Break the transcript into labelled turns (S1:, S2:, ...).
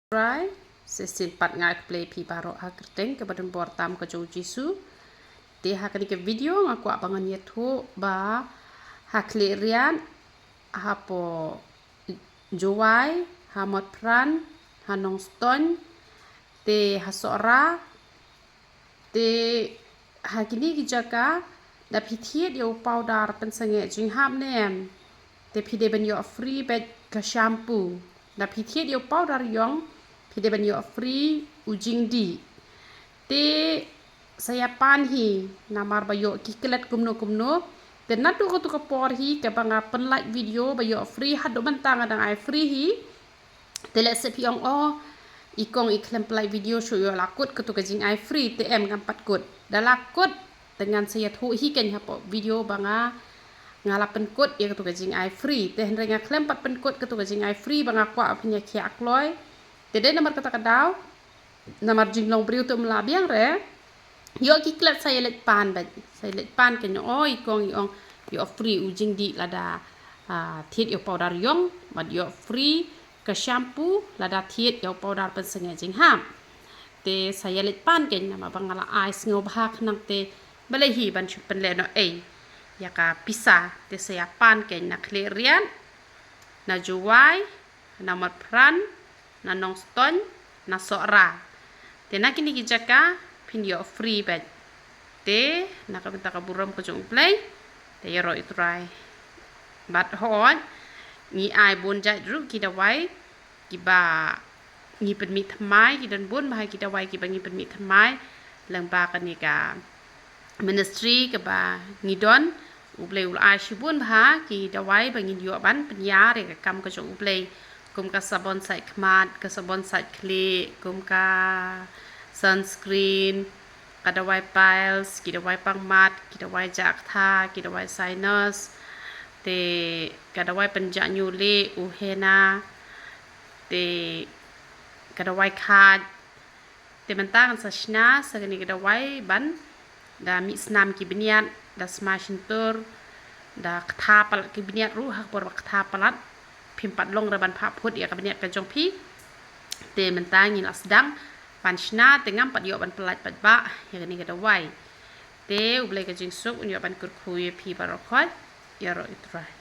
S1: Right, sesin pat ngak play pi baro akrteng ke badan bortam ke jo jisu. Te hakani ke video ngaku abangan yetu ba haklerian hapo jowai hamot pran hanong ston te hasora te hakini kijaka da pithiet yo powder pen sange jing hap nem te pide ben yo free bet ke shampoo da pithiet yo powder yong pide ben yo free ujing di te saya panhi namar bayo kiklet kumno te natu ko tu kapor hi ke banga pen like video bayo free hadu bantang adang ai free hi te let se piong ikong iklem play video show yo lakut ke tu ke jing ai free te em ngam pat kut da lakut dengan saya thu hi ken hapo video banga ngalapen kut ya ke tu ke jing ai free te henrenga klem pat pen kut ke tu ke jing ai free banga kwa apnya khiak loy te de nomor kata kadau nomor jinglong briu tu melabiang re yo kiklet saya let pan ken ikong yo free ujing di lada thiet yo powder yong bad yo free ke shampoo lada thiet yo powder pen sengai jing ham te saya let pan ken nama bangala ice ngobhak nang te balehi ban chupen le no ya ka pisa te saya pan ken na klerian na juwai na matpran na nongston na sora te na kini kijaka pin yo free bet te na ka benta ka buram ko jong play te yo roi try bat hon ni ai bun jai ru ki da wai ki ba ni pen mi thmai ki dan bun ba ki da wai ki ba ni pen mi thmai lang ba ka ni ka ministry ka ba ni don ublei ul ai shibun ba ki da wai ba ni yo ban pen ya re ka kam ka jong ublei kum ka sabon sai khmat ka sabon sai kle kum ka sunscreen kada wai piles kita wai pangmat kita wai jak tha kita wai sinus te kada wai penjak nyule uhena te kada wai khad te mentang sashna sagani kada wai ban da mi snam ki biniat da smashin tur da tha pal ki biniat ru hak por tha palat phimpat long ra ban pha phut ya ka biniat ka jong phi te mentang ni asdang panchna tengam pat yo ban pelat pat ba ya ni kada wai te ublai ka jing suk unyo ban kurkhuye phi barokhat ya ro itrai